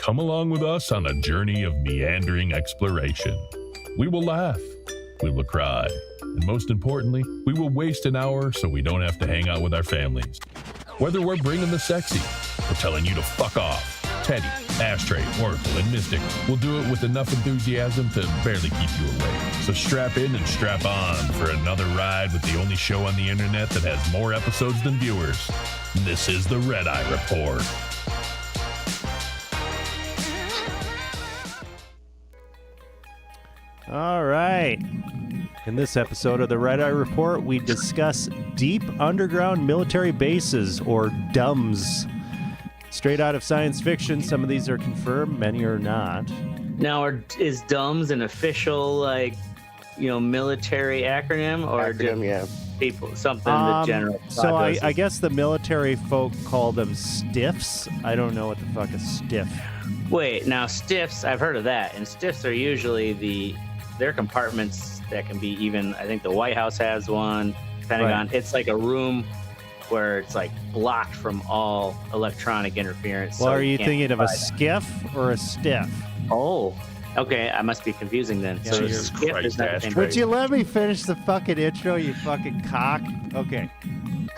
Come along with us on a journey of meandering exploration. We will laugh, we will cry, and most importantly, we will waste an hour so we don't have to hang out with our families. Whether we're bringing the sexy or telling you to fuck off, Teddy, Ashtray, Oracle, and Mystic will do it with enough enthusiasm to barely keep you awake. So strap in and strap on for another ride with the only show on the internet that has more episodes than viewers. This is the Red Eye Report. All right. In this episode of the Red Eye Report, we discuss deep underground military bases, or DUMBs. Straight out of science fiction, some of these are confirmed, many are not. Now, is DUMBs an official, military acronym, or people something the general? So I guess the military folk call them stiffs. I don't know what the fuck is stiff. Wait, now stiffs, I've heard of that, and stiffs are usually their compartments that can be even. I think the White House has one. Pentagon. Right. It's like a room where it's like blocked from all electronic interference. Well, so are you thinking of a skiff or a stiff? Oh, okay. I must be confusing then. Yeah, so skiff is not the same. Would you let me finish the fucking intro, you fucking cock? Okay.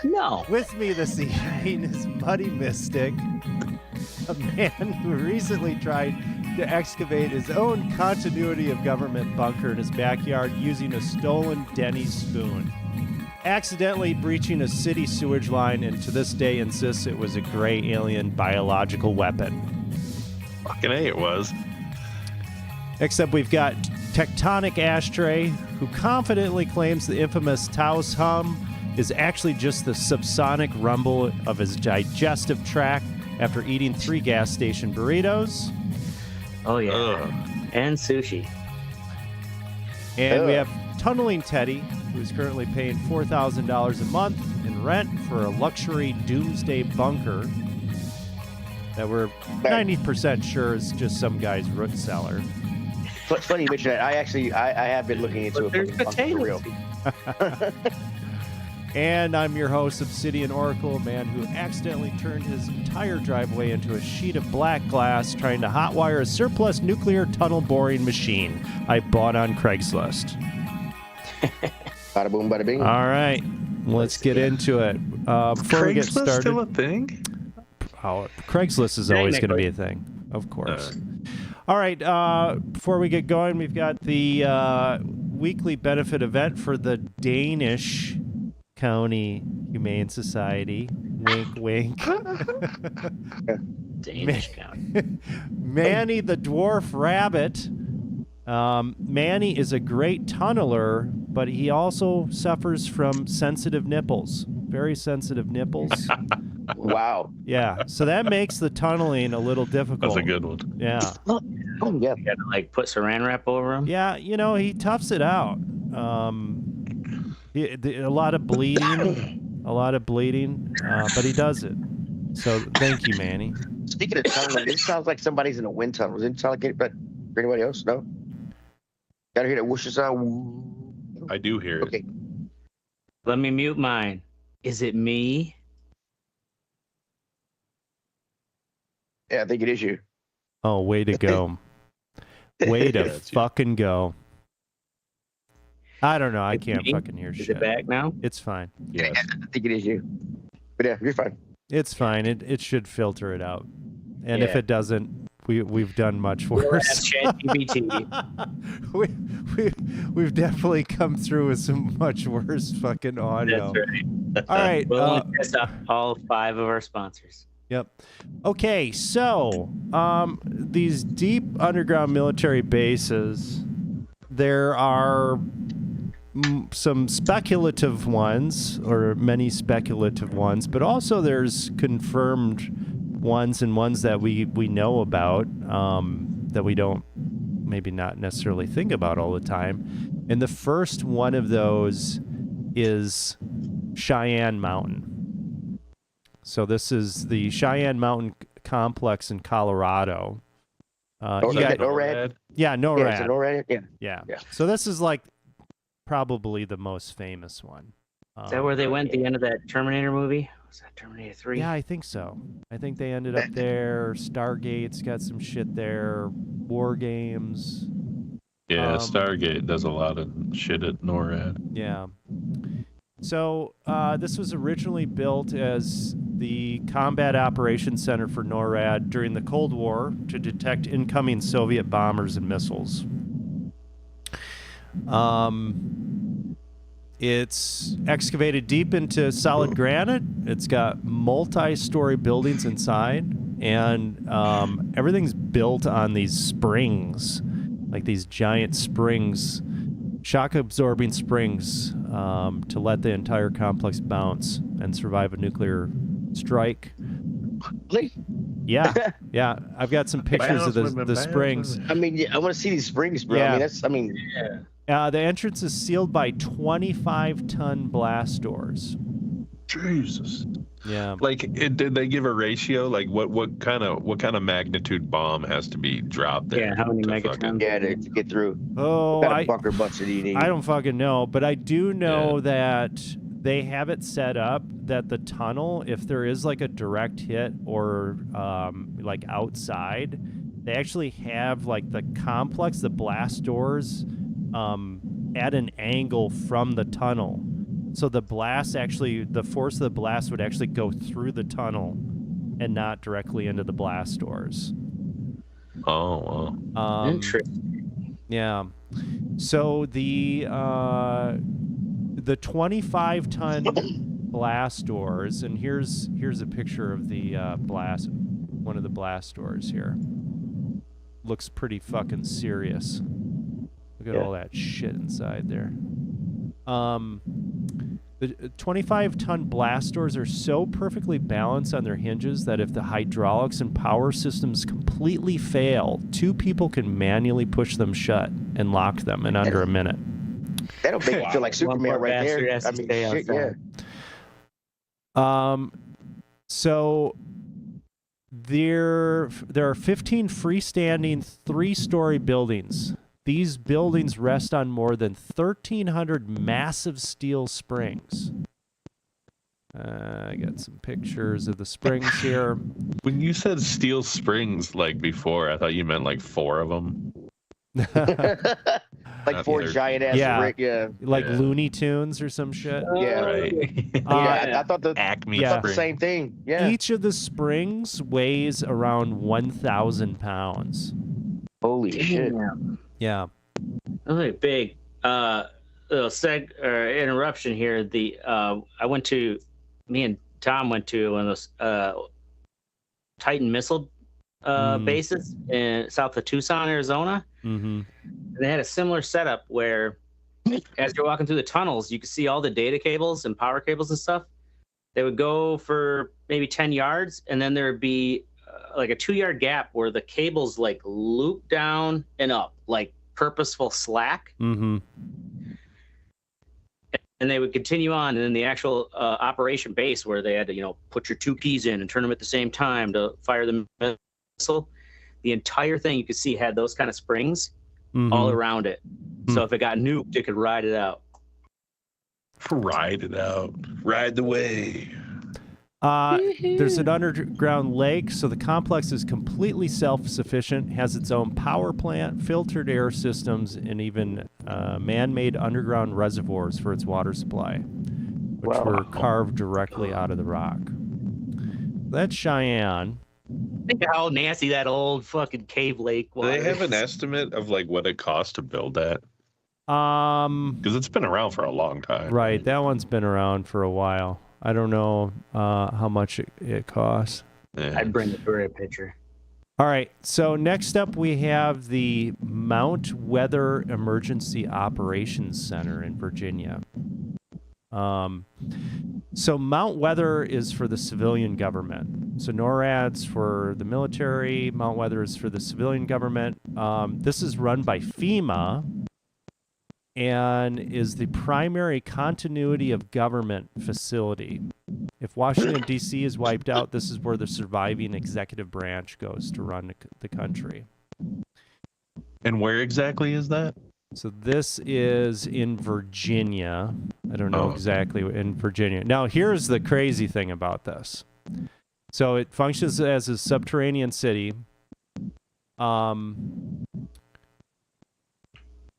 No. With me this evening is Muddy Mystic, a man who recently tried to excavate his own continuity of government bunker in his backyard using a stolen Denny's spoon, accidentally breaching a city sewage line, and to this day insists it was a gray alien biological weapon. Fucking A, it was. Except we've got Tectonic Ashtray, who confidently claims the infamous Taos hum is actually just the subsonic rumble of his digestive tract after eating 3 gas station burritos. Oh, yeah. And sushi. And we have Tunneling Teddy, who's currently paying $4,000 a month in rent for a luxury doomsday bunker that we're 90% sure is just some guy's root cellar. It's funny you mention that. I have been looking into there's potatoes. And I'm your host, Obsidian Oracle, a man who accidentally turned his entire driveway into a sheet of black glass trying to hotwire a surplus nuclear tunnel boring machine I bought on Craigslist. Bada boom, bada bing. All right, let's get into it. Before we get started, Craigslist still a thing? Craigslist is always going to be a thing, of course. All right, before we get going, we've got the weekly benefit event for the Danish County Humane Society. Wink, wink. Danish County. Manny the Dwarf Rabbit. Manny is a great tunneler, but he also suffers from sensitive nipples. Very sensitive nipples. Wow. Yeah, so that makes the tunneling a little difficult. That's a good one. Yeah. Oh, yeah. You gotta put saran wrap over him. Yeah, he toughs it out. A lot of bleeding, but he does it. So thank you, Manny. Speaking of tunneling, this sounds like somebody's in a wind tunnel. Does it sound like it, but for anybody else? No? Gotta hear that whoosh sound? I do hear it. Okay. Let me mute mine. Is it me? Yeah, I think it is you. Oh, way to go. Way to fucking go. I don't know. I can't fucking hear shit. Is it back now? It's fine. Yes. I think it is you. But yeah, you're fine. It's fine. It should filter it out. And if it doesn't, we've done much worse. We've definitely come through with some much worse fucking audio. That's right. All right. We'll test out all 5 of our sponsors. Yep. Okay, so these deep underground military bases, there are some speculative ones, or many speculative ones, but also there's confirmed ones and ones that we know about that we don't maybe not necessarily think about all the time. And the first one of those is Cheyenne Mountain. So this is the Cheyenne Mountain complex in Colorado. NORAD? Yeah, NORAD. Yeah, NORAD? Yeah. So this is like probably the most famous one. Is that where they went at the end of that Terminator movie? Was that Terminator 3? Yeah, I think so. I think they ended up there. Stargate's got some shit there. War Games. Yeah, Stargate does a lot of shit at NORAD. Yeah. So this was originally built as the Combat Operations Center for NORAD during the Cold War to detect incoming Soviet bombers and missiles. It's excavated deep into solid granite. It's got multi-story buildings inside, and everything's built on these springs, like these giant springs, shock-absorbing springs, to let the entire complex bounce and survive a nuclear strike. Yeah, yeah. I've got some pictures of the springs. I mean, yeah, I want to see these springs, bro. Yeah. I mean, The entrance is sealed by 25-ton blast doors. Jesus. Yeah. Like, did they give a ratio? Like, what kind of magnitude bomb has to be dropped there? Yeah, how many to megatons? yeah, to get through. Oh, Got a bunker bunch of DD. I don't fucking know, but I do know that they have it set up that the tunnel, if there is like a direct hit or like outside, they actually have like the complex, the blast doors, at an angle from the tunnel. So the blast actually, the force of the blast would actually go through the tunnel and not directly into the blast doors. Oh, wow. Interesting. Yeah. So the 25-ton blast doors, and here's a picture of the one of the blast doors here. Looks pretty fucking serious. Look at all that shit inside there. The 25-ton blast doors are so perfectly balanced on their hinges that if the hydraulics and power systems completely fail, 2 people can manually push them shut and lock them in under a minute. That'll make you feel like Superman right there. I mean, shit, yeah. So there are 15 freestanding 3-story buildings. These buildings rest on more than 1,300 massive steel springs. I got some pictures of the springs here. When you said steel springs like before, I thought you meant like 4 of them. Like 4 giant ass brick, like Looney Tunes or some shit. Yeah, Right. I thought the Acme I thought the Spring. same thing. Yeah. Each of the springs weighs around 1,000 pounds. Holy shit. Yeah. Really big. Little interruption here. Me and Tom went to one of those Titan missile bases in south of Tucson, Arizona. Mm-hmm. They had a similar setup where, as you're walking through the tunnels, you could see all the data cables and power cables and stuff. They would go for maybe 10 yards, and then there'd be like a 2-yard gap where the cables like loop down and up, like purposeful slack. Mm-hmm. And they would continue on, and then the actual operation base where they had to, put your 2 keys in and turn them at the same time to fire the missile. The entire thing you could see had those kind of springs all around it. So if it got nuked, it could ride it out. Ride it out. Ride the way. There's an underground lake, so the complex is completely self-sufficient, has its own power plant, filtered air systems, and even man-made underground reservoirs for its water supply, which were carved directly out of the rock. That's Cheyenne. Think of how nasty that old fucking cave lake was. Do they have an estimate of like what it costs to build that? Because it's been around for a long time. Right, that one's been around for a while. I don't know how much it costs. Yeah. I'd bring it for a picture. All right, so next up we have the Mount Weather Emergency Operations Center in Virginia. So Mount Weather is for the civilian government. So NORAD's for the military, Mount Weather is for the civilian government. This is run by FEMA and is the primary continuity of government facility. If Washington, D.C. is wiped out, this is where the surviving executive branch goes to run the country. And where exactly is that? So this is in Virginia. I don't know exactly in Virginia. Now, here's the crazy thing about this. So it functions as a subterranean city.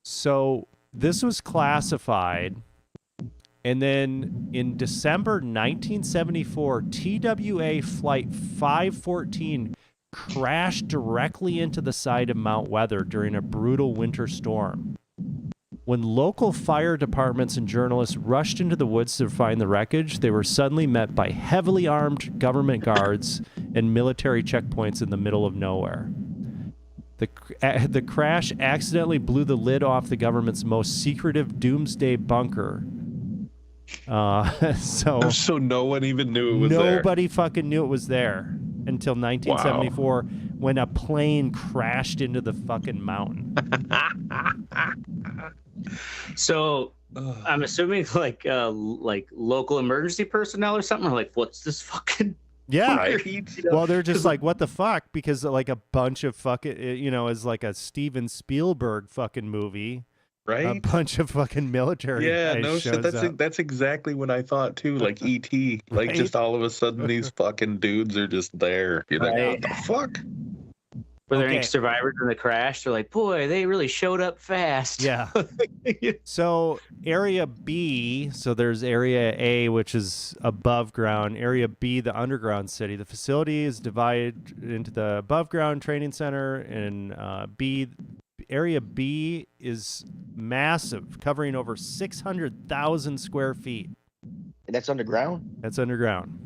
So this was classified. And then in December 1974, TWA Flight 514 crashed directly into the side of Mount Weather during a brutal winter storm. When local fire departments and journalists rushed into the woods to find the wreckage, they were suddenly met by heavily armed government guards and military checkpoints in the middle of nowhere. The crash accidentally blew the lid off the government's most secretive doomsday bunker. So no one even knew it was there. Nobody fucking knew it was there until 1974 when a plane crashed into the fucking mountain. So I'm assuming like local emergency personnel or something are like, what's this fucking? Yeah. Right? Well, they're just like, what the fuck? Because like a bunch of fucking, is like a Steven Spielberg fucking movie. Right? A bunch of fucking military. Yeah, guys no shit. shows up. That's exactly what I thought too. Like E.T. Like Right? just all of a sudden these fucking dudes are just there. You're like, Right. what the fuck? Were there any Okay. survivors in the crash? They're like, boy, they really showed up fast. Yeah. So area B, so there's area A, which is above ground. Area B, the underground city. The facility is divided into the above ground training center, and area B is massive, covering over 600,000 square feet. And that's underground? That's underground.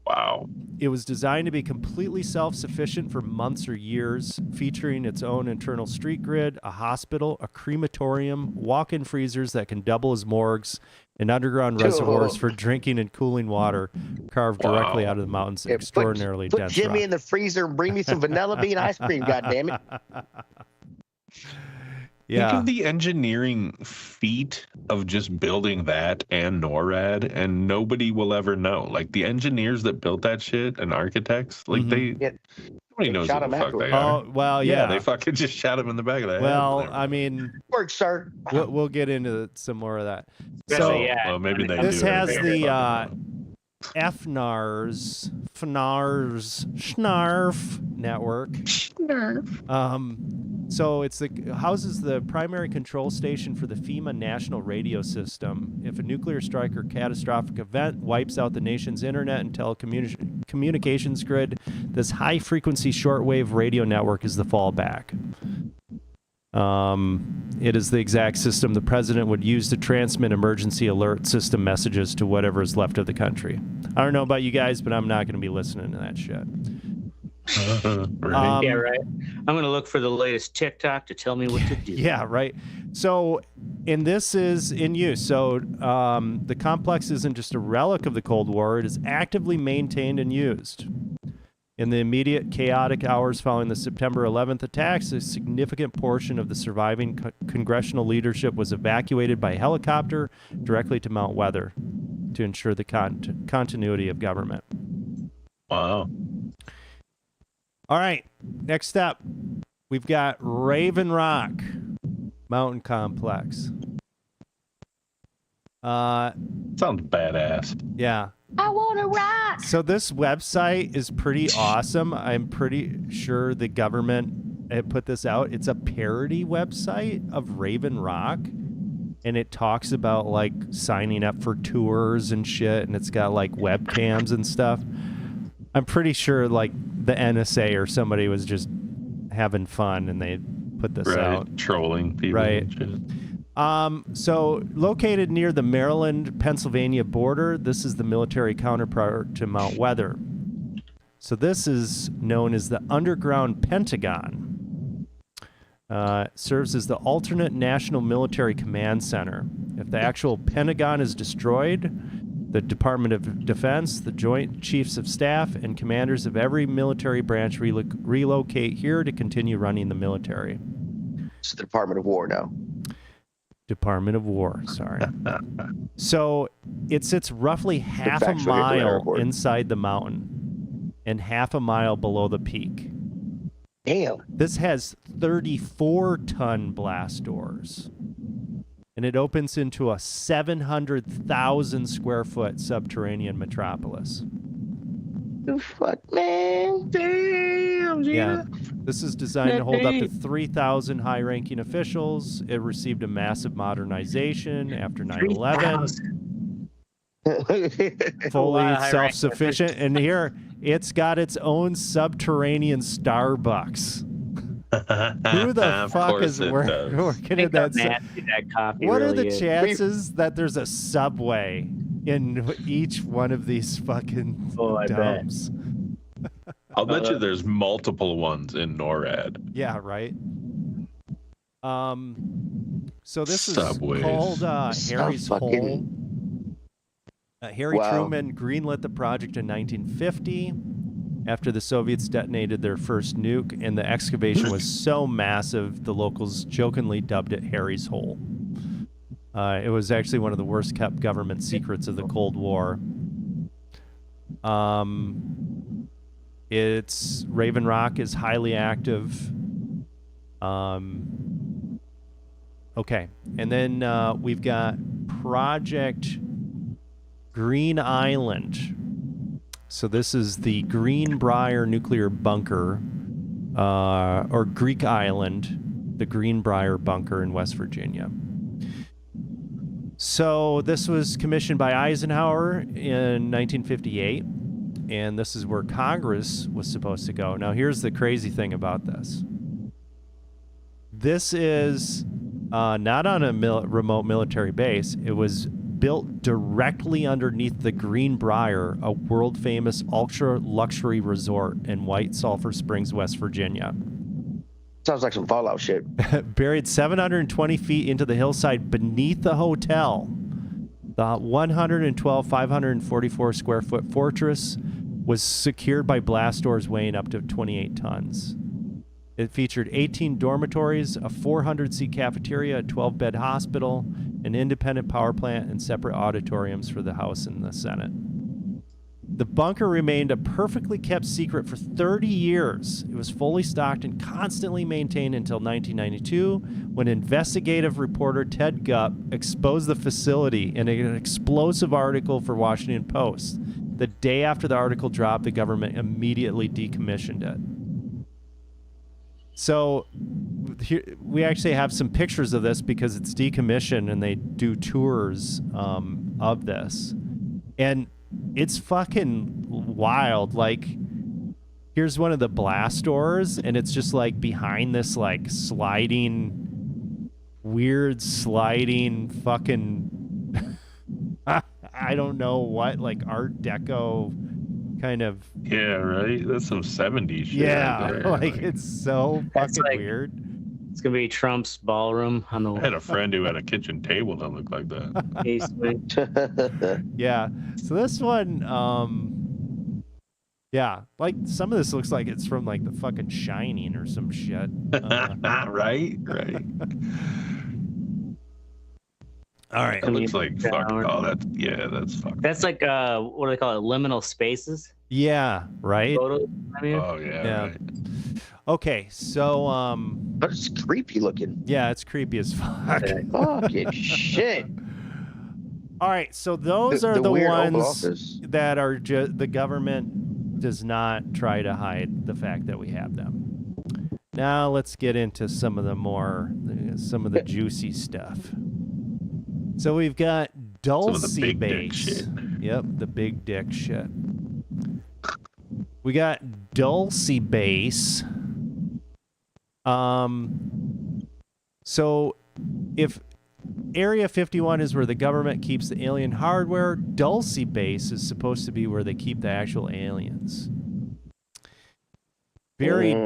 Wow. It was designed to be completely self-sufficient for months or years, featuring its own internal street grid, a hospital, a crematorium, walk-in freezers that can double as morgues, and underground reservoirs for drinking and cooling water carved directly out of the mountain's Yeah, extraordinarily put dense Jimmy rock. in the freezer and bring me some vanilla bean ice cream, goddammit. Think Yeah. of the engineering feat of just building that and NORAD, and nobody will ever know. Like the engineers that built that shit and architects, like Mhm. Yeah. nobody knows shot who the him fuck they afterwards. are. Oh, well, yeah. They fucking just shot him in the back of the head. Well, Whatever. I mean, Work, sir. we'll get into some more of that. So, So yeah, well, maybe they this do it. has They the fucking FNARS, Schnarf network. So it's houses the primary control station for the FEMA national radio system. If a nuclear strike or catastrophic event wipes out the nation's internet and telecommunications grid, this high-frequency shortwave radio network is the fallback. It is the exact system the president would use to transmit emergency alert system messages to whatever is left of the country. I don't know about you guys, but I'm not going to be listening to that shit. Right. Yeah, right. I'm going to look for the latest TikTok to tell me what to do. Yeah, right. So, and this is in use. So, the complex isn't just a relic of the Cold War, it is actively maintained and used. In the immediate chaotic hours following the September 11th attacks, a significant portion of the surviving congressional leadership was evacuated by helicopter directly to Mount Weather to ensure the continuity of government. Wow. All right, next up, we've got Raven Rock Mountain Complex. Sounds badass. Yeah. I want to rock. So this website is pretty awesome. I'm pretty sure the government had put this out. It's a parody website of Raven Rock, and it talks about like signing up for tours and shit, and it's got like webcams and stuff. I'm pretty sure like the NSA or somebody was just having fun and they put this out. Trolling people. Right. And shit. So located near the Maryland-Pennsylvania border, this is the military counterpart to Mount Weather. So this is known as the Underground Pentagon. Serves as the alternate National Military Command Center. If the actual Pentagon is destroyed, the Department of Defense, the Joint Chiefs of Staff, and commanders of every military branch relocate here to continue running the military. It's the Department of War now. Department of War, sorry. So it sits roughly half a factually correct mile airport. inside the mountain and half a mile below the peak. Damn. This has 34-ton blast doors. And it opens into a 700,000 square foot subterranean metropolis. The fuck, man? Damn, Yeah. Gina. This is designed to hold up to 3,000 high-ranking officials. It received a massive modernization after 9/11. Fully high-ranking self-sufficient. And here, it's got its own subterranean Starbucks. Who the Of fuck course is it does. working in that? Nasty that coffee What are really the is. chances that there's a subway in each one of these fucking Oh, I bet. dumps? I'll bet you there's multiple ones in NORAD. Yeah, right. So this Subways. is called So Harry's Hole. fucking- Harry Wow. Truman greenlit the project in 1950 after the Soviets detonated their first nuke, and the excavation was so massive the locals jokingly dubbed it Harry's Hole. It was actually one of the worst kept government secrets of the Cold War. It's Raven Rock is highly active. Okay, and then we've got Project Green Island. So this is the Greenbrier nuclear bunker, or Greek Island, the Greenbrier bunker in West Virginia. So this was commissioned by Eisenhower in 1958, and this is where Congress was supposed to go. Now here's the crazy thing about this. This is not on a remote military base. It was built directly underneath the Greenbrier, a world-famous ultra-luxury resort in White Sulphur Springs, West Virginia. Sounds like some Fallout shit. Buried 720 feet into the hillside beneath the hotel, the 112, 544 square foot fortress was secured by blast doors weighing up to 28 tons. It featured 18 dormitories, a 400-seat cafeteria, a 12-bed hospital, an independent power plant, and separate auditoriums for the House and the Senate. The bunker remained a perfectly kept secret for 30 years. It was fully stocked and constantly maintained until 1992, when investigative reporter Ted Gupp exposed the facility in an explosive article for Washington Post. The day after the article dropped, the government immediately decommissioned it. So here, we actually have some pictures of this because it's decommissioned and they do tours of this. And it's fucking wild. Like, here's one of the blast doors, and it's just like behind this like weird sliding fucking I don't know what, like Art Deco kind of. Yeah, right? That's some 70s shit. Yeah, right there. like it's so That's fucking like- weird. It's gonna be Trump's ballroom on I had the a friend who had a kitchen table that looked like that. basement. Yeah. So this one, yeah, like some of this looks like it's from like the fucking Shining or some shit. Right? All right. It looks like fuck. Down. Oh, that's fucked. That's like what do they call it? Liminal spaces. Yeah. Right. Photos. I mean, Oh yeah. Yeah. Right. Okay. So, But it's creepy looking. yeah, it's creepy as fuck. Fucking shit. All right. So those are The the weird Oval ones Office. that are the government does not try to hide the fact that we have them. Now let's get into some of the juicy stuff. So we've got Dulce big dick Base. shit. Yep, the big dick shit. We got Dulce Base. So if Area 51 is where the government keeps the alien hardware, Dulce Base is supposed to be where they keep the actual aliens. Buried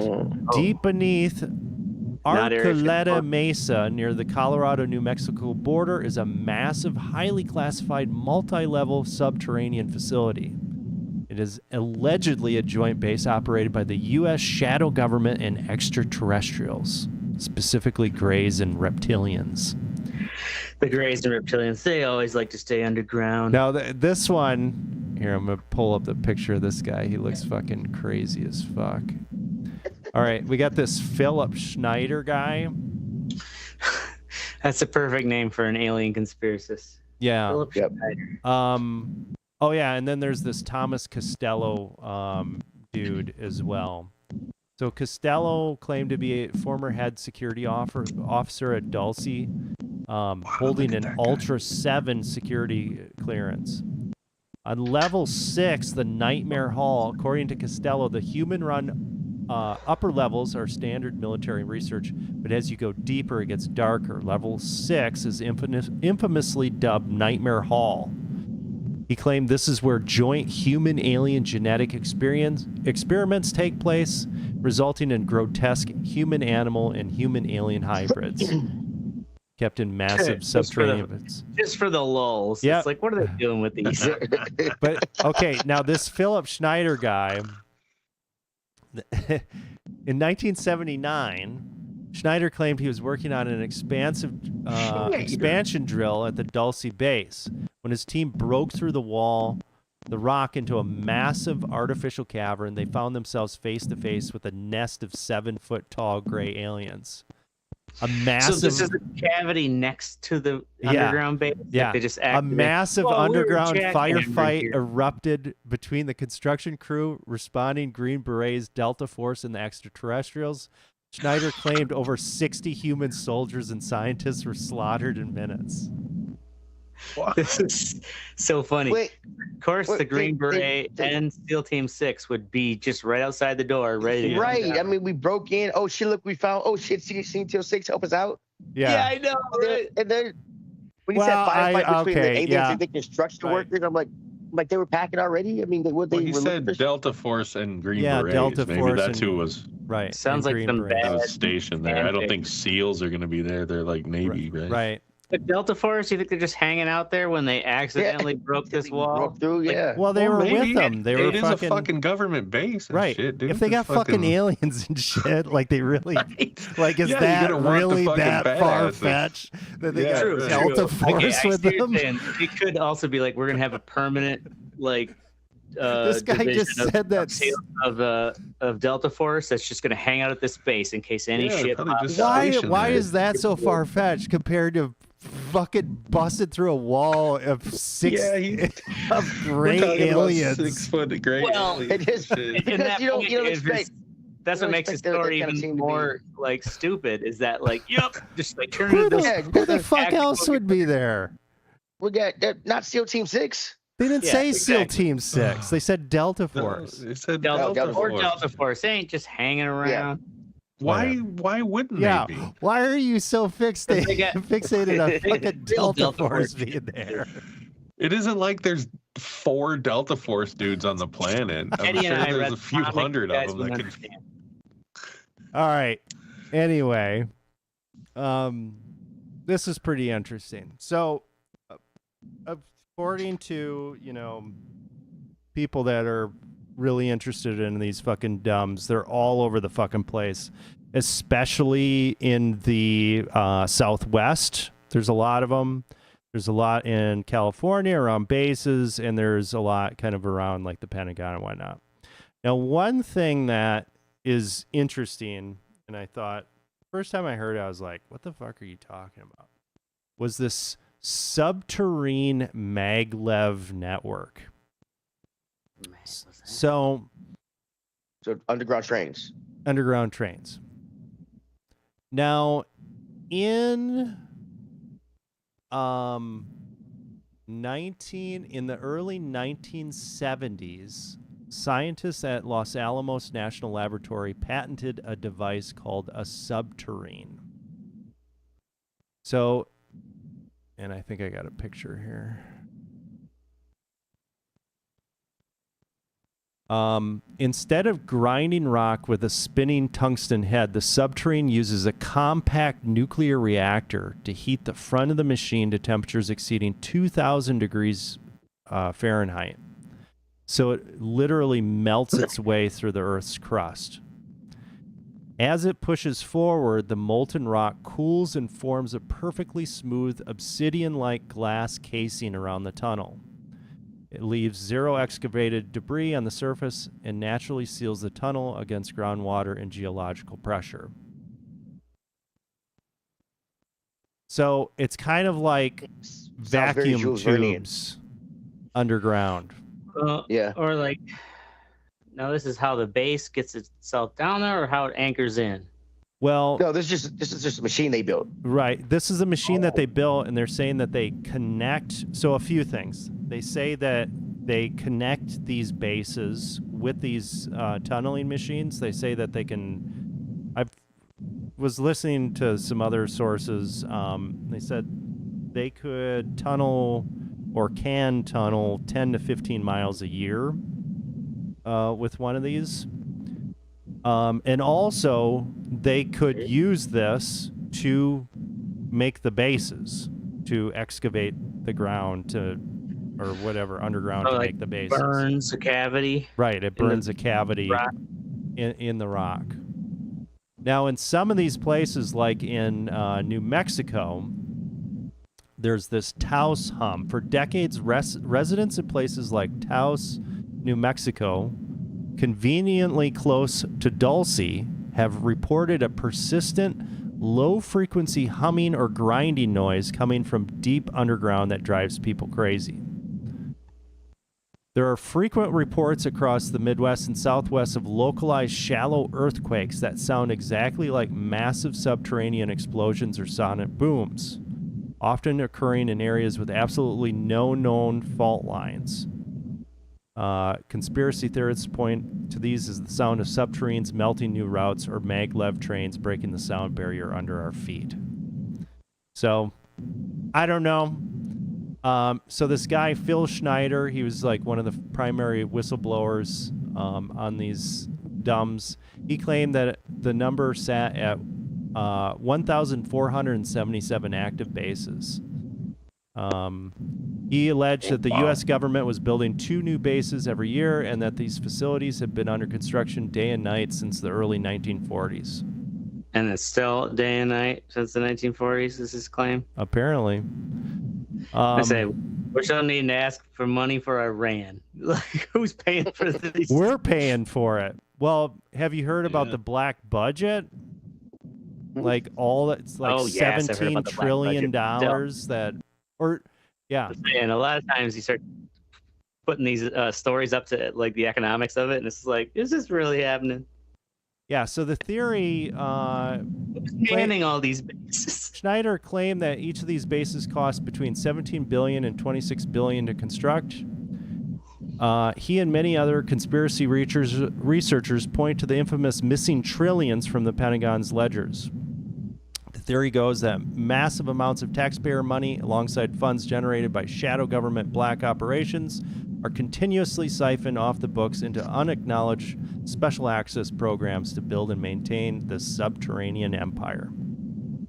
deep beneath Not Area Arcoleta 51. Mesa near the Colorado-New Mexico border is a massive, highly classified, multi-level subterranean facility. It is allegedly a joint base operated by the U.S. shadow government and extraterrestrials, specifically Greys and reptilians. the Greys and reptilians, they always like to stay underground. Now, this one, here, I'm going to pull up the picture of this guy. He looks fucking crazy as fuck. All right, we got this Philip Schneider guy. That's a perfect name for an alien conspiracist. Yeah. Philip Yep. Schneider. Oh yeah, and then there's this Thomas Costello dude as well. So Costello claimed to be a former head security officer at Dulce, holding an Ultra 7 security clearance. On level 6, the Nightmare Hall, according to Costello, the human-run upper levels are standard military research, but as you go deeper, it gets darker. Level 6 is infamously dubbed Nightmare Hall. He claimed this is where joint human-alien genetic experiments take place, resulting in grotesque human-animal and human-alien hybrids, kept in massive subterranean pits. Just for the lulls. Yep. It's like, what are they doing with these? But okay, now this Philip Schneider guy, in 1979, Schneider claimed he was working on an expansion drill at the Dulce Base when his team broke through the rock into a massive artificial cavern. They found themselves face to face with a nest of 7-foot-tall gray aliens. A massive. So this is a cavity next to the underground base. Yeah, Like they just a massive underground firefight here. erupted between the construction crew, responding Green Berets, Delta Force, and the extraterrestrials. Schneider claimed over 60 human soldiers and scientists were slaughtered in minutes. This is so funny. Wait, Of course, the Green Beret and SEAL Team 6 would be just right outside the door, ready to right. I mean, we broke in. Oh shit! Look, we found. Oh shit! See Team 6 help us out. Yeah, I know. Right? And then when you Well, said firefight between the aliens yeah. and the construction Right. workers, I'm like they were packing already. I mean, He said Delta Force and Green Yeah, Berets. Delta Maybe Force that's and- who was Right. Sounds and like Green some Berets. bad- stationed there. I don't think SEALs are going to be there. They're like Navy, right? Right. But Delta Force, you think they're just hanging out there when they accidentally broke this wall? broke through. Yeah. Well, they Well, were maybe with them. They were it is a fucking government base. And right. Shit, dude. If they got It's fucking aliens and shit, like they really, like, is Yeah, you're that gonna want the really fucking that badasses. far fetched that they Yeah, got true, Delta true. Force Okay, I with see what you're them? saying. It could also be like, we're going to have a permanent, like, This guy division just said that. of Delta Force that's just going to hang out at this base in case any Yeah, shit probably pops just up. station Why there. is that so far fetched compared to fucking busted through a wall of six of We're gray talking about aliens? 6 foot gray Well, aliens. It is Shit. In because that you don't point, if expect. that's you what don't makes the expect that story kind of even team to be- more like stupid. Is that like, yep, just like turn Who into this. Yeah, the fuck actual- else would be there? We got not SEAL Team 6. They didn't Yeah, say SEAL exactly. Team 6. They said Delta No, Force. it said Delta, Delta or Force. Delta Force. They ain't just hanging around. Why wouldn't Yeah. they be? Why are you so They fixated got- fixated on fucking Real Delta Delta Force Force. being there? It isn't like there's 4 Delta Force dudes on the planet. I'm Eddie sure and I there's read a few comics, hundred you guys of them that would can. understand. All right. Anyway, this is pretty interesting. So, according to, people that are really interested in these fucking dumbs, they're all over the fucking place, especially in the Southwest. There's a lot of them. There's a lot in California around bases, and there's a lot kind of around like the Pentagon and whatnot. Now, one thing that is interesting, and I thought, first time I heard it, I was like, what the fuck are you talking about? Was this Subterrene Mag-Lev network. So, So underground trains. underground trains. Now, in in the early 1970s, scientists at Los Alamos National Laboratory patented a device called a subterrene. So, and I think I got a picture here. Instead of grinding rock with a spinning tungsten head, the Subterrene uses a compact nuclear reactor to heat the front of the machine to temperatures exceeding 2,000 degrees Fahrenheit. So it literally melts its way through the Earth's crust. As it pushes forward, the molten rock cools and forms a perfectly smooth obsidian-like glass casing around the tunnel. It leaves 0 excavated debris on the surface and naturally seals the tunnel against groundwater and geological pressure. So it's kind of like Sounds very vacuum Jules Vernean. tubes underground. Yeah. Or like, now this is how the base gets itself down there, or how it anchors in. Well, No, this is just a machine they built. right. This is a machine that they built, and they're saying that they connect. So a few things. They say that they connect these bases with these tunneling machines. They say that they can. I was listening to some other sources. They said they could tunnel or can tunnel 10 to 15 miles a year with one of these. And also, they could use this to make the bases, to excavate the ground to, or whatever, underground to like make the bases. Burns a cavity. Right, it burns a cavity rock. in the rock. Now, in some of these places, like in New Mexico, there's this Taos hum. For decades, residents in places like Taos, New Mexico, conveniently close to Dulce, have reported a persistent, low-frequency humming or grinding noise coming from deep underground that drives people crazy. There are frequent reports across the Midwest and Southwest of localized shallow earthquakes that sound exactly like massive subterranean explosions or sonic booms, often occurring in areas with absolutely no known fault lines. Conspiracy theorists point to these as the sound of subterraneans melting new routes or Mag-Lev trains breaking the sound barrier under our feet. So, I don't know. So this guy, Phil Schneider, he was like one of the primary whistleblowers on these DUMs. He claimed that the number sat at 1,477 active bases. He alleged that the U.S. government was building 2 new bases every year and that these facilities have been under construction day and night since the early 1940s. And it's still day and night since the 1940s, is his claim? Apparently. I say, we don't need to ask for money for Iran. Like, who's paying for these? We're paying for it. Well, have you heard about the black budget? Like all that's like Oh, yes, I've heard $17 about the black trillion budget. that, or yeah, And a lot of times you start putting these stories up to like the economics of it, and it's like, is this really happening? yeah. So the theory, Who's manning all these bases? Schneider claimed that each of these bases cost between $17 billion and $26 billion to construct. He and many other conspiracy researchers point to the infamous missing trillions from the Pentagon's ledgers. The theory goes that massive amounts of taxpayer money, alongside funds generated by shadow government black operations, are continuously siphoned off the books into unacknowledged special access programs to build and maintain the Subterranean empire.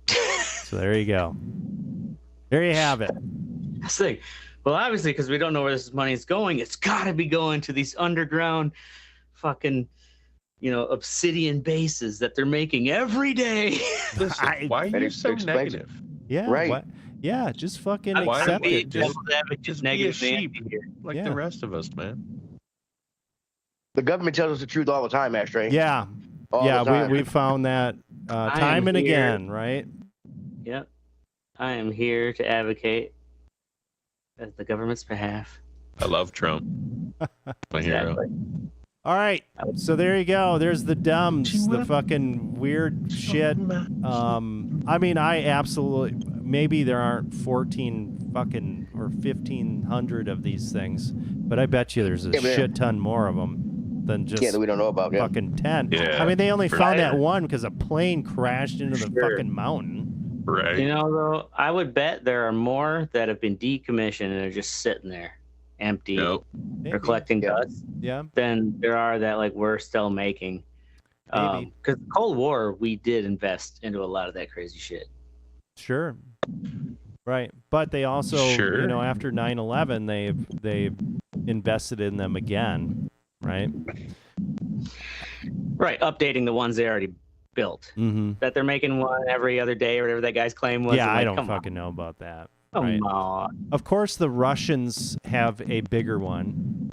So there you go. There you have it. That's the thing. Well, obviously, because we don't know where this money is going, it's got to be going to these underground fucking, obsidian bases that they're making every day. Listen, why are you so negative? Yeah. Right. What? Yeah. Just fucking I'm accept trying to it. be devil's advocate, Just be a negative sheep Nancy here. like Yeah. the rest of us, man. The government tells us the truth all the time, Ashtray. Yeah. All Yeah. the time. We found that time and here. again, right? Yep. I am here to advocate at the government's behalf. I love Trump. My hero. Exactly. All right. So there you go. There's the DUMs, the fucking weird shit. I mean, I absolutely, maybe there aren't 14 fucking or 1,500 of these things, but I bet you there's a shit ton more of them than just that we don't know about. Yeah. fucking 10. Yeah, I mean, they only for found sure. that one because a plane crashed into the Sure. fucking mountain. Right. Though, I would bet there are more that have been decommissioned and are just sitting there, empty, Nope. Maybe. or collecting dust, Yeah. than there are that like we're still making. Maybe. Because the Cold War, we did invest into a lot of that crazy shit. Sure. Right. But they also, Sure. after 9/11, they've invested in them again, right? Right, updating the ones they already built. Mm-hmm. That they're making one every other day or whatever that guy's claim was. Yeah, I'm I like, don't come on. fucking know about that. Right. Come on. Of course, the Russians have a bigger one.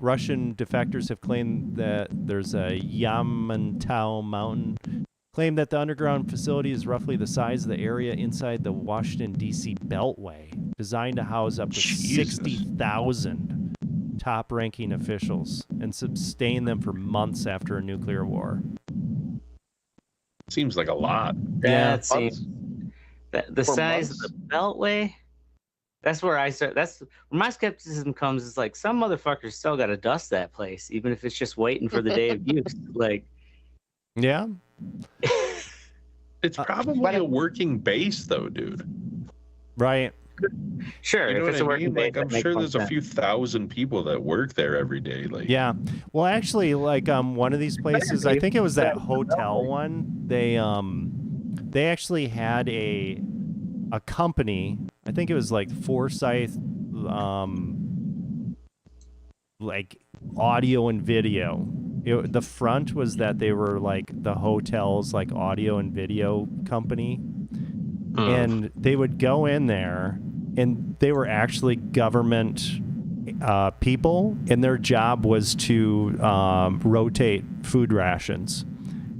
Russian defectors have claimed that there's a Yamantau Mountain. Claim that the underground facility is roughly the size of the area inside the Washington, D.C. Beltway, designed to house up to Jesus. 60,000 top-ranking officials and sustain them for months after a nuclear war. Seems like a lot. That seems the For size of months? the Beltway. That's where I start. That's where my skepticism comes. Is like some motherfuckers still got to dust that place, even if it's just waiting for the day of use. Like, Yeah? It's probably but a working base, though, dude. Right. sure, You know if what it's I a working mean? Like, base, I'm that makes sure more there's a sense. few thousand people that work there every day. Like, Yeah. Well, actually, like one of these places, I think it was that hotel one. They actually had a company. I think it was like Forsyth, like audio and video. The front was that they were like the hotel's like audio and video company, and they would go in there, and they were actually government people, and their job was to rotate food rations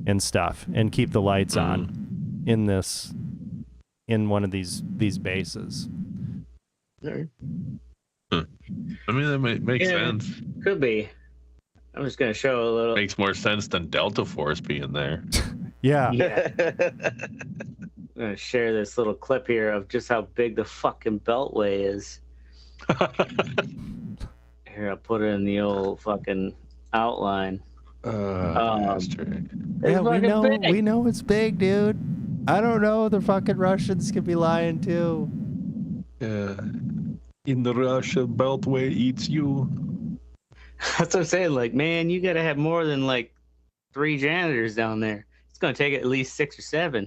and stuff and keep the lights on in one of these bases. I mean, that makes Yeah. sense. Could be. I'm just gonna show a little. Makes more sense than Delta Force being there. Yeah. Yeah. I'm gonna share this little clip here of just how big the fucking Beltway is. Here, I'll put it in the old fucking outline. Bastard. It's Yeah, fucking big. we know it's big, dude. I don't know. The fucking Russians could be lying too. Yeah. In the Russia, Beltway eats you. That's what I'm saying. Like, man, you gotta have more than like 3 janitors down there. It's gonna take at least 6 or 7.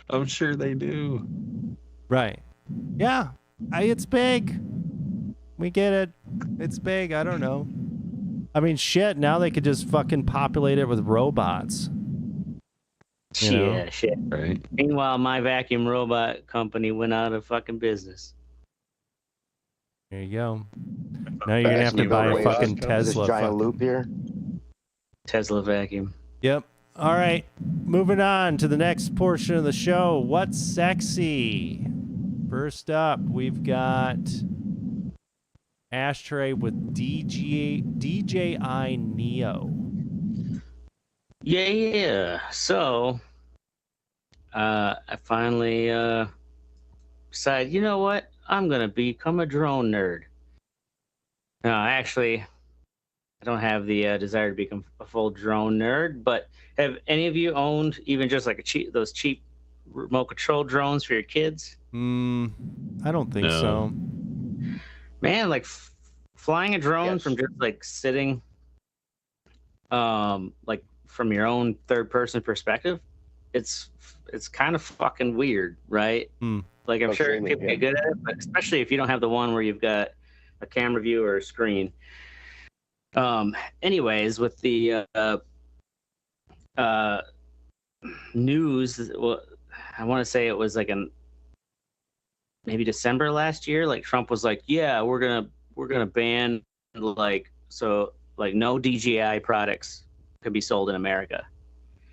I'm sure they do. Right. Yeah. It's big. We get it. It's big. I don't know. I mean, shit. Now they could just fucking populate it with robots. You know? Yeah, shit. Right. Meanwhile, my vacuum robot company went out of fucking business. There you go. Now you're gonna have to buy a fucking This Tesla. giant fucking- loop here. Tesla vacuum. Yep. All right. Moving on to the next portion of the show. What's sexy? First up, we've got ashtray with DJI Neo. Yeah. So, I finally decided, you know what? I'm gonna become a drone nerd. No, actually, I don't have the desire to become a full drone nerd. But have any of you owned even just like those cheap remote control drones for your kids? I don't think No. so. Man, like flying a drone Yes. from just like sitting, like from your own third person perspective, it's kind of fucking weird, right? Like I'm sure Extremely, people get good at it, but especially if you don't have the one where you've got a camera view or a screen. Anyways, with the news, well, I want to say it was like maybe December last year. Like Trump was like, "Yeah, we're gonna ban like no DJI products can be sold in America."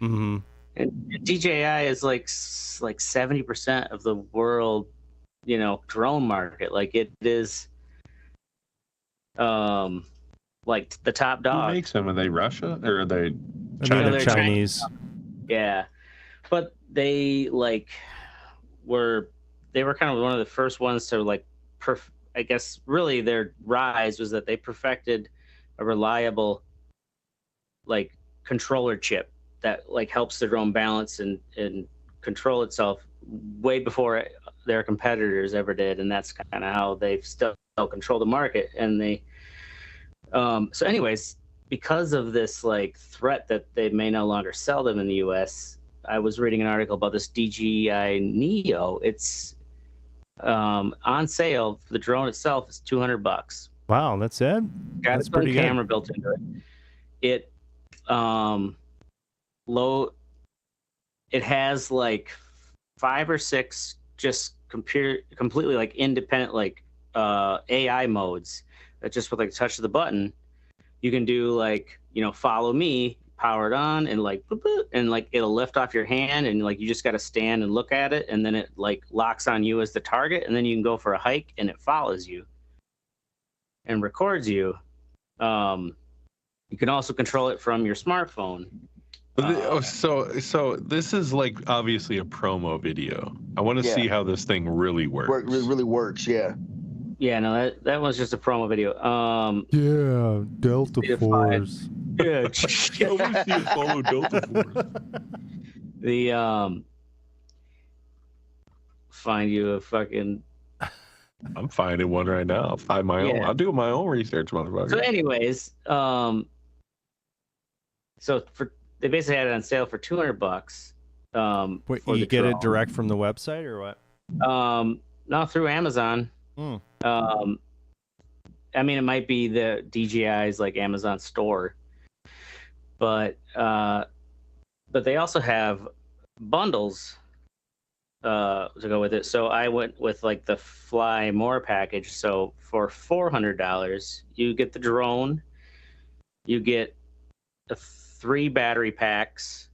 Mm-hmm. And DJI is like 70% of the world, drone market. Like it is, like the top Who dog. makes them? Are they Russia or are they I mean, China? they're they're Chinese. Yeah, but they were kind of one of the first ones to I guess really their rise was that they perfected a reliable controller chip that helps the drone balance and control itself way before their competitors ever did, and that's kind of how they've still control the market. And they so anyways, because of this threat that they may no longer sell them in the US, I was reading an article about this DJI Neo. It's on sale. The drone itself is $200. Wow, that's it. Got That's its own pretty good. camera built into it. It has 5 or 6 just completely like independent, like AI modes that just with like a touch of the button, you can do like, follow me, power it on, and like, boop, boop, and like it'll lift off your hand, and like you just got to stand and look at it, and then it like locks on you as the target, and then you can go for a hike, and it follows you and records you. You can also control it from your smartphone. So this is like obviously a promo video. I want to see how this thing really works. It really works, yeah. Yeah, no, that was just a promo video. Yeah, Delta Force. Yeah. I want to see it follow Delta Force. The find you a fucking. I'm finding one right now. I'll find my own. I'll do my own research, motherfucker. So, anyways, they basically had it on sale for $200. Wait, you get it direct from the website or what? No, through Amazon. I mean, it might be the DJI's like Amazon store, but they also have bundles to go with it. So I went with like the Fly More package. So for $400, you get the drone, you get 3 battery packs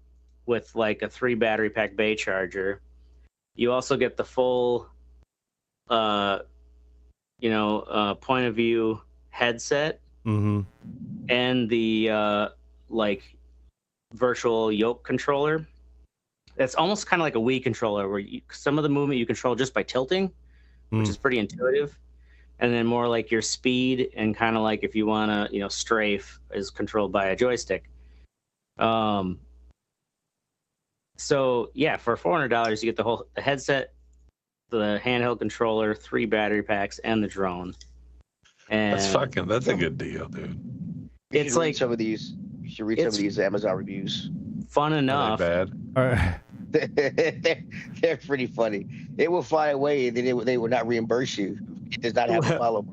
with like a 3 battery pack bay charger. You also get the full point of view headset, and the like virtual yoke controller. That's almost kind of like a Wii controller, where some of the movement you control just by tilting, which is pretty intuitive, and then more like your speed and kind of like if you want to strafe is controlled by a joystick. So yeah, for $400 you get the headset, the handheld controller, 3 battery packs, and the drone. And that's a good deal, dude. It's like some of these. You should read some of these Amazon reviews. Fun enough. Bad. They're pretty funny. It will fly away, and then they will not reimburse you. It does not have a follow up.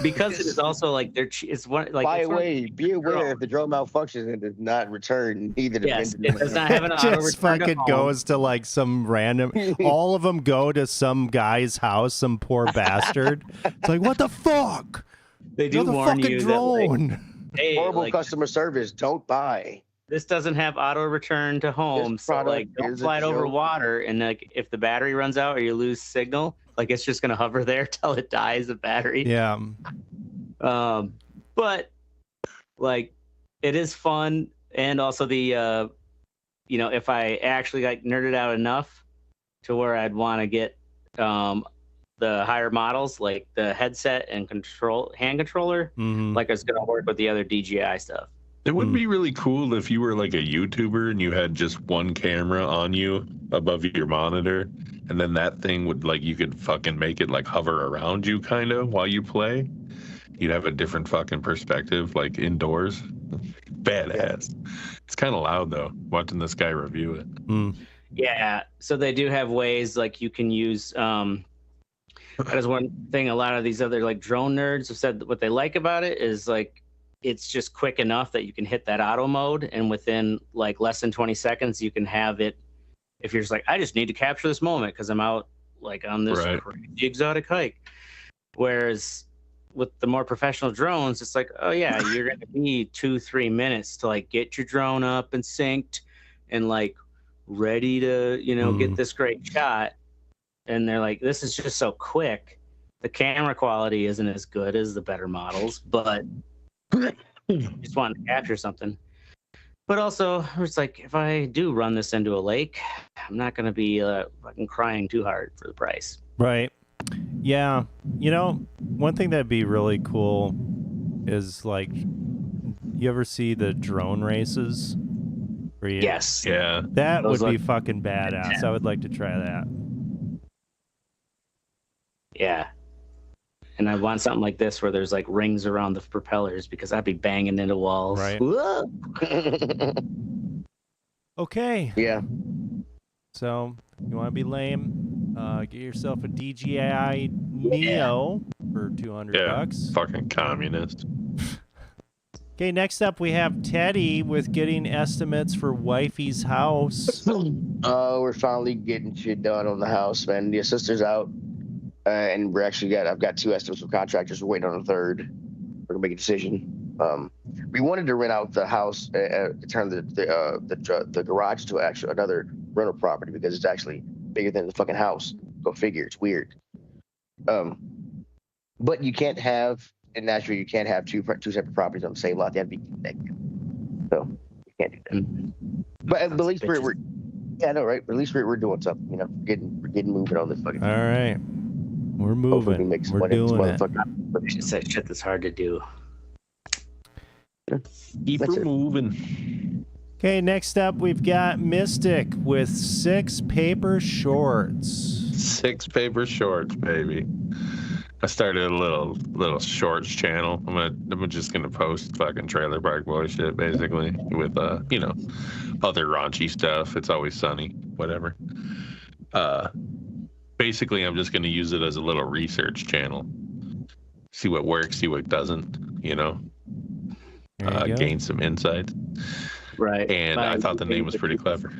Because it is also like it's one like fly away. Be aware if the drone malfunctions and does not return either. Yes, it does not have an auto just return fucking goes to like some random. All of them go to some guy's house, some poor bastard. It's like, what the fuck? They do the warn fucking you drone. that, like, hey, horrible like, customer service. Don't buy. This doesn't have auto return to home, so like don't fly it over water. And like if the battery runs out or you lose signal, like it's just gonna hover there till it dies of battery. Yeah. But like it is fun, and also the if I actually like nerded out enough to where I'd want to get the higher models, like the headset and hand controller, like it's gonna work with the other DJI stuff. It would be really cool if you were like a YouTuber and you had just one camera on you above your monitor, and then that thing would like you could fucking make it like hover around you kind of while you play. You'd have a different fucking perspective, like indoors. Badass. It's kind of loud though, watching this guy review it. Yeah, so they do have ways like you can use. That is one thing a lot of these other like drone nerds have said what they like about it is like it's just quick enough that you can hit that auto mode, and within like less than 20 seconds you can have it. If you're just like, I just need to capture this moment because I'm out like on this crazy exotic hike. Whereas with the more professional drones, it's like, oh yeah, you're gonna need 2-3 minutes to like get your drone up and synced and like ready to get this great shot. And they're like, this is just so quick. The camera quality isn't as good as the better models, but just want to capture something. But also, it's like, if I do run this into a lake, I'm not going to be fucking crying too hard for the price. Right. Yeah. One thing that'd be really cool is like, you ever see the drone races? Yes. Yeah. That would be fucking badass. I would like to try that. Yeah. And I want something like this where there's like rings around the propellers because I'd be banging into walls. Right. Okay. Yeah. So, you want to be lame? Get yourself a DJI Neo for $200. Fucking communist. Okay, next up we have Teddy with getting estimates for wifey's house. We're finally getting shit done on the house, man. The sister's out, and I've got 2 estimates from contractors. We're waiting on a third. We're gonna make a decision. We wanted to rent out the house, to turn the garage to actually another rental property because it's actually bigger than the fucking house. Go figure. It's weird. But you can't have in Nashville. You can't have two separate properties on the same lot. They have to be connected. So you can't do that. But at least we're yeah, I know, right? At least we're doing something. You know, we're getting moving on this fucking. All right, we're moving. We're doing it. She said shit that's hard to do. Keep her moving. Okay, next up we've got Mystic with 6 paper shorts. 6 paper shorts, baby. I started a little shorts channel. I'm just gonna post fucking Trailer Park Boy shit, basically, with you know, other raunchy stuff. It's always sunny, whatever. Basically, I'm just gonna use it as a little research channel. See what works, see what doesn't. You know, gain some insight. Right. And I thought the name was pretty clever.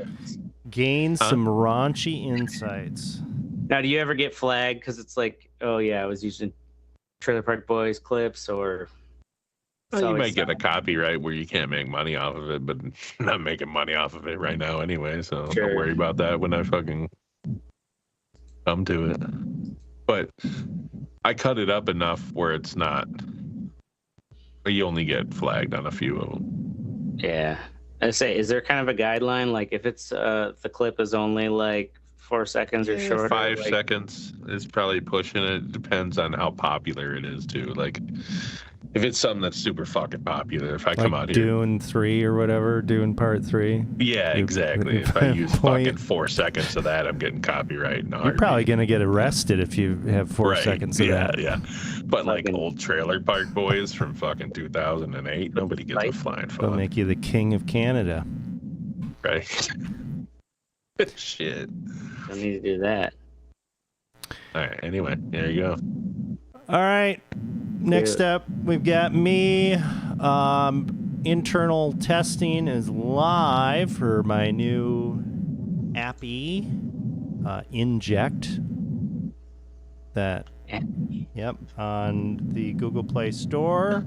Gain some raunchy insights. Now, do you ever get flagged because it's like, oh yeah, I was using Trailer Park Boys clips, or well, you might get a copyright where you can't make money off of it, but I'm not making money off of it right now anyway, so don't worry about that when I fucking come to it. But I cut it up enough where it's not. You only get flagged on a few of them. Yeah. I say, is there kind of a guideline? Like if it's the clip is only like 4 seconds or shorter? 5 seconds is probably pushing it. Depends on how popular it is too. Like if it's something that's super fucking popular, if I come out here, Dune 3 or whatever, Dune Part 3. Yeah, exactly. If I use fucking 4 seconds of that, I'm getting copyright. You're probably gonna get arrested if you have 4 seconds of that. Yeah. But like old Trailer Park Boys from fucking 2008, nobody gives a flying fuck. They'll make you the king of Canada. Right. Shit. Don't need to do that. All right. Anyway, there you go. All right. Next up, we've got me. Internal testing is live for my new appy, Inject. Yep, on the Google Play Store.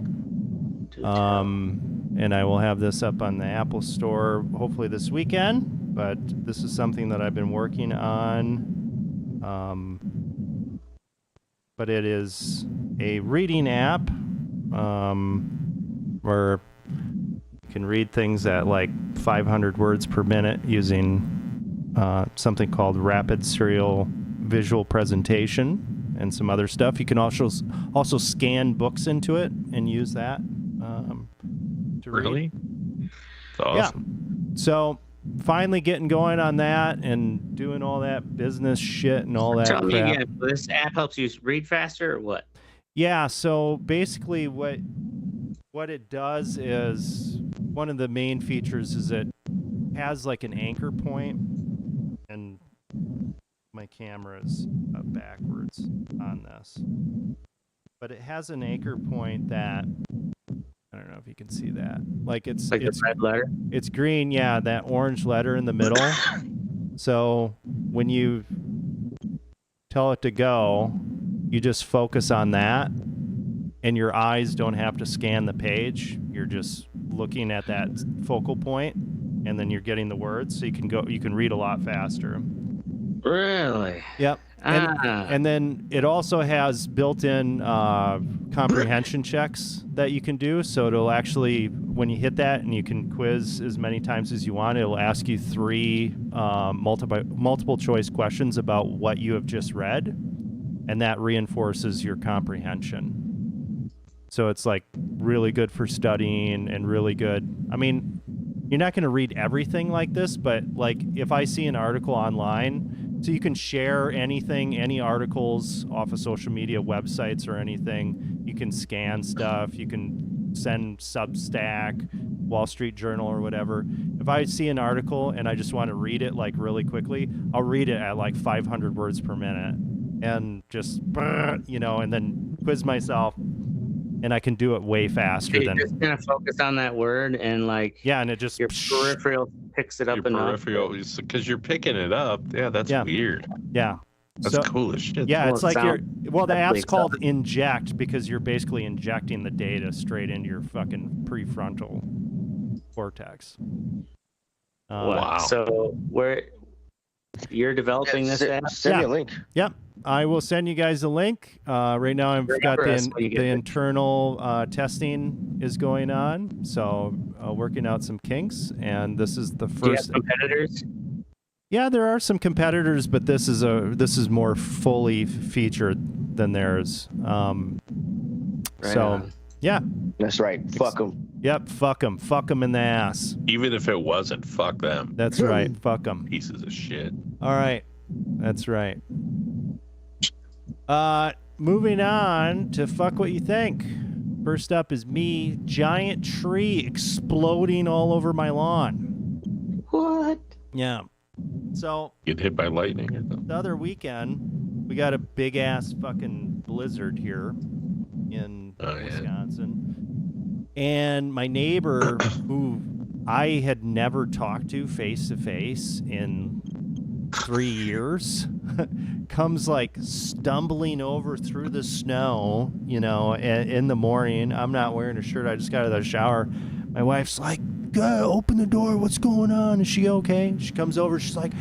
And I will have this up on the Apple Store hopefully this weekend. But this is something that I've been working on. But it is a reading app where you can read things at like 500 words per minute using something called Rapid Serial Visual Presentation and some other stuff. You can also scan books into it and use that to read. Really? That's awesome. Yeah. So finally getting going on that and doing all that business shit and all that Tell me crap. again, this app helps you read faster or what? Yeah, so basically what it does is one of the main features is it has like an anchor point, and my camera is backwards on this. But it has an anchor point that I don't know if you can see that. Like it's the red letter? It's green, yeah, that orange letter in the middle. So when you tell it to go, you just focus on that and your eyes don't have to scan the page. You're just looking at that focal point and then you're getting the words, so you can read a lot faster. Really? Yep. And then it also has built-in comprehension checks that you can do. So it'll actually, when you hit that and you can quiz as many times as you want, it'll ask you 3 multiple choice questions about what you have just read, and that reinforces your comprehension. So it's like really good for studying and really good. I mean, you're not going to read everything like this, but like if I see an article online, so you can share anything, any articles off of social media websites or anything. You can scan stuff. You can send Substack, Wall Street Journal or whatever. If I see an article and I just want to read it like really quickly, I'll read it at like 500 words per minute and just, and then quiz myself. and I can do it way faster You're than. just gonna focus on that word and like Yeah, and it just. your peripheral picks it up Your enough. peripheral, because you're picking it up. Yeah, that's weird. Yeah. That's cool as shit. Yeah, Well, it's it like sounds- the definitely app's called sounds- Inject because you're basically injecting the data straight into your fucking prefrontal cortex. Wow. So where you're developing this app? Send me a link. Yep. I will send you guys a link. Right now I've got Remember us when you get the the- internal testing is going on. So working out some kinks, and this is the Do you have first. competitors? Yeah, there are some competitors, but this is more fully featured than theirs. Right So on. yeah, That's right. Fuck them. yep. Fuck them in the ass. Even if it wasn't, fuck them. That's right. Fuck them. Pieces of shit. All right. That's right. Moving on to fuck what you think. First up is me. Giant tree exploding all over my lawn. What? Yeah. So Get hit by lightning. the other weekend, we got a big ass fucking blizzard here in Wisconsin. And my neighbor, who I had never talked to face in 3 years, comes like stumbling over through the snow, in the morning. I'm not wearing a shirt. I just got out of the shower. My wife's like, "Go open the door. What's going on? Is she okay?" She comes over. She's like,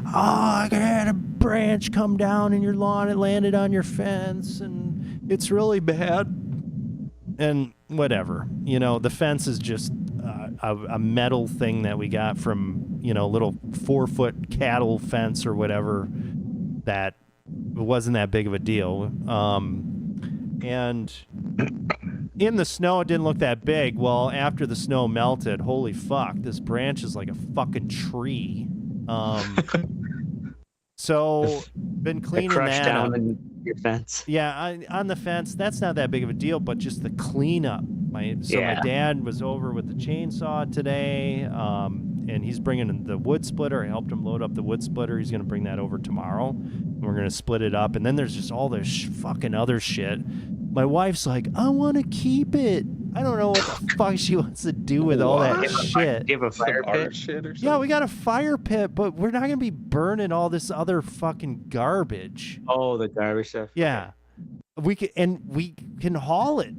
"Oh, I had a branch come down in your lawn. It landed on your fence, and it's really bad." And whatever, the fence is just a metal thing that we got from, a little 4-foot cattle fence or whatever. That wasn't that big of a deal. And in the snow, it didn't look that big. Well, after the snow melted, holy fuck, this branch is like a fucking tree. So, been cleaning Crushed that down up. in your fence. Yeah, on the fence, that's not that big of a deal, but just the cleanup. My dad was over with the chainsaw today, and he's bringing the wood splitter. I helped him load up the wood splitter. He's going to bring that over tomorrow, and we're going to split it up. And then there's just all this fucking other shit. My wife's like, "I want to keep it." I don't know what the fuck she wants to do with all that shit. Give a fire Some art pit. shit or something? Yeah, we got a fire pit, but we're not going to be burning all this other fucking garbage. Oh, the garbage stuff. Yeah, we can haul it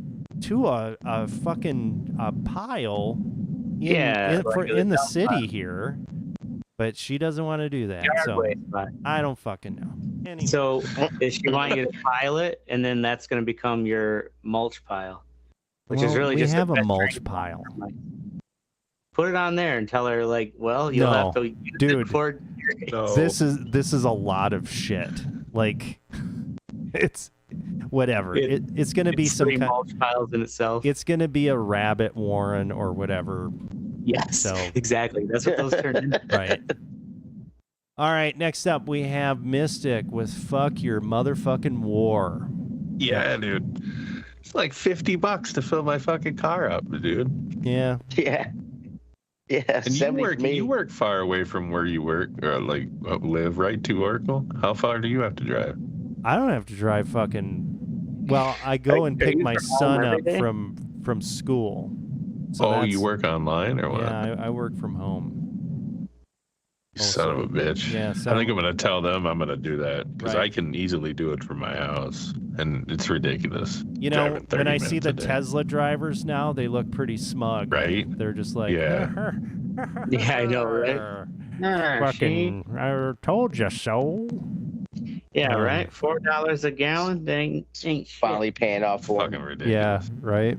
to a fucking pile in the city here, but she doesn't want to do that. Yard So waste, but- I don't fucking know. Anyway, So does she want you to pile it, and then that's going to become your mulch pile, which is well, really we just have a bed mulch frame. pile. Put it on there and tell her like, well, you'll No, have to use dude. it for No. This is a lot of shit. Like, it's whatever. It's gonna be some three kind. mulch piles in itself. It's gonna be a rabbit warren or whatever. Yes, So- exactly. That's what those turn into. Right. All right, next up we have Mystic with "Fuck Your Motherfucking War." Yeah, dude. It's like $50 to fill my fucking car up, dude. Yeah. Yeah. Yeah. And 70 for me. you work far away from where you work or live, right? To Oracle. How far do you have to drive? I don't have to drive fucking. Well, I go and Are pick you my from home son every up day? from school. So Oh, that's- you work online or what? Yeah, I work from home. You son of a bitch. Yeah, I think I'm going to tell them I'm going to do that because Right. I can easily do it from my house. And it's ridiculous. You know, driving 30 when I see minutes the a day. Tesla drivers now, they look pretty smug. Right? They're just like, Yeah. Yeah, I know, right? Fucking, I told you so. Yeah, Um, right. $4 a gallon. Dang, ain't shit. Finally paying off for Fucking him. ridiculous. Yeah, right.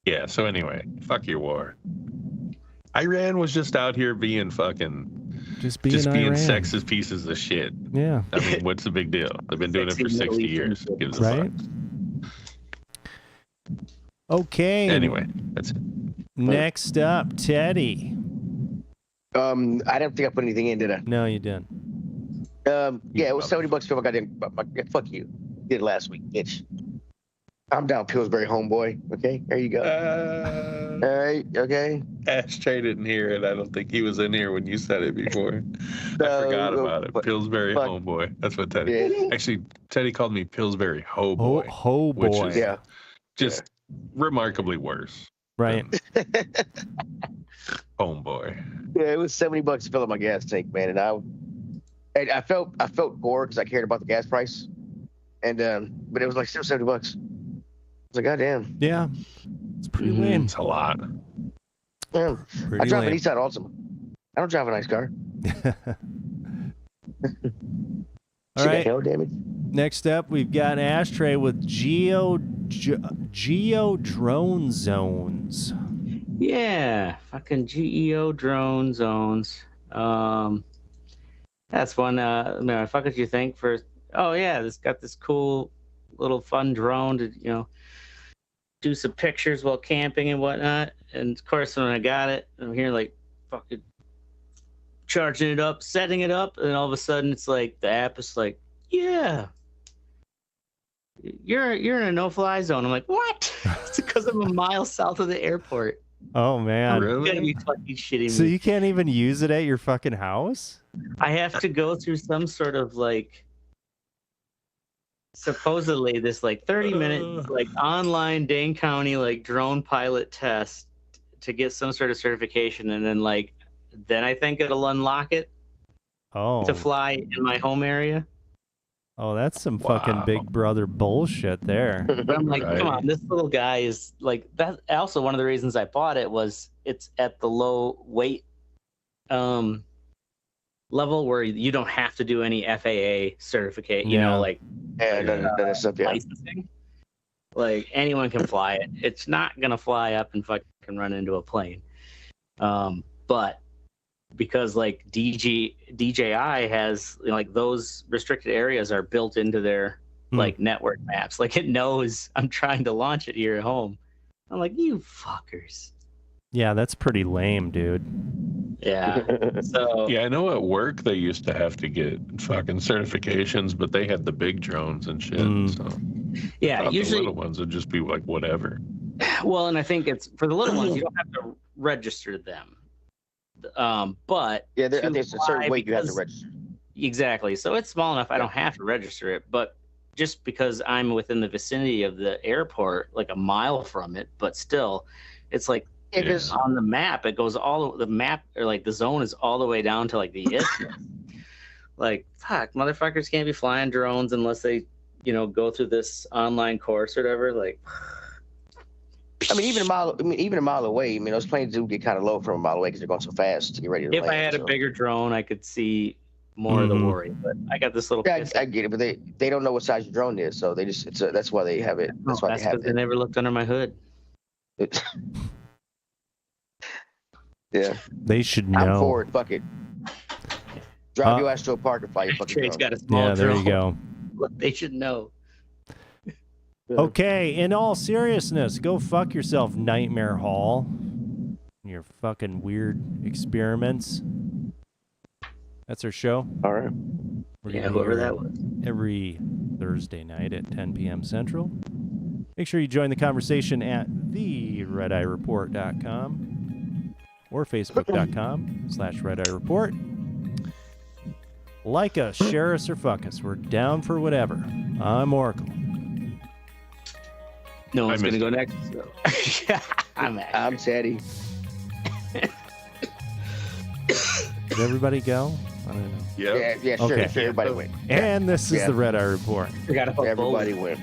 Yeah, so anyway, fuck your war. Iran was just out here being fucking, Just being Iran. Iran. Sexist pieces of shit. Yeah. I mean, what's the big deal? They've been doing it for Sexy 60 Middle years. Eastern Gives a Right. fuck. Okay. Anyway, that's it. Next up, Teddy. I don't think I put anything in, did I? No, you didn't. Yeah, it was $70 for my goddamn. Fuck you. Did it last week, bitch. I'm down Pillsbury, homeboy. Okay, there you go. All right, okay. Ashtray didn't hear it. I don't think he was in here when you said it before. I forgot about it. Pillsbury homeboy. That's what Teddy. Yeah. Actually, Teddy called me Pillsbury ho boy. Ho which boy. is just remarkably worse. Right. Homeboy. Yeah, it was $70 to fill up my gas tank, man, and I felt poor because I cared about the gas price, and but it was like still $70. I was like, God damn. Yeah. It's pretty lame. It's a lot. Yeah. Pretty I drive lame. an Nissan Altima. I don't drive a nice car. All right. Hail damage. Next up, we've got Ashtray with Geo drone zones. Yeah, fucking GEO drone zones. That's one. Man, fuck what you think for? Oh yeah, this got this cool little fun drone to do some pictures while camping and whatnot. And of course, when I got it, I'm here like fucking charging it up, setting it up, and all of a sudden it's like the app is like, yeah, you're in a no-fly zone. I'm like, what? It's because I'm a mile south of the airport. Oh man. You're gonna be fucking shitting me. So you can't even use it at your fucking house? I have to go through some sort of like supposedly this like 30-minute like online Dane County like drone pilot test to get some sort of certification, and then I think it'll unlock it to fly in my home area. Oh, that's some fucking Big Brother bullshit there. But I'm like, come on, this little guy is like that. Also, one of the reasons I bought it was it's at the low weight level where you don't have to do any FAA certificate, licensing. Like anyone can fly it. It's not gonna fly up and fucking run into a plane. But because like DJI has like those restricted areas are built into their like network maps. Like it knows I'm trying to launch it here at home. I'm like, you fuckers. Yeah, that's pretty lame, dude. Yeah. So yeah, I know at work they used to have to get fucking certifications, but they had the big drones and shit. So yeah, usually the little ones would just be like whatever. Well, and I think it's for the little ones you don't have to register them. But yeah, there's a certain weight you have to register. Exactly. So it's small enough I don't have to register it, but just because I'm within the vicinity of the airport, like a mile from it, but still, it's like on the map, it goes the map or like the zone is all the way down to like the isthmus. Like, fuck, motherfuckers can't be flying drones unless they, go through this online course or whatever. Like, I mean, even a mile away. I mean, those planes do get kind of low from a mile away because they're going so fast to get ready to land. If I had a bigger drone, I could see more of the worry. But I got this little. Yeah, I get it, but they don't know what size your drone is, so they just that's why they have it. That's why they have it. They never looked under my hood. Yeah, they should know. I'm for it. Fuck it. Drive your ass to a park and fly your fucking drone. Got a small there drone. you go. They should know. Okay, in all seriousness, go fuck yourself, Nightmare Hall. Your fucking weird experiments. That's our show. All right. Yeah, whoever that was. Every Thursday night at 10 p.m. Central. Make sure you join the conversation at theredeyereport.com or facebook.com/redeyereport. Like us, share us, or fuck us. We're down for whatever. I'm Oracle. No one's going to go next. So. I'm Teddy. Did everybody go? I don't know. Yeah, sure. Okay. Sure, everybody went. And this is the Red Eye Report. Forgot about everybody went.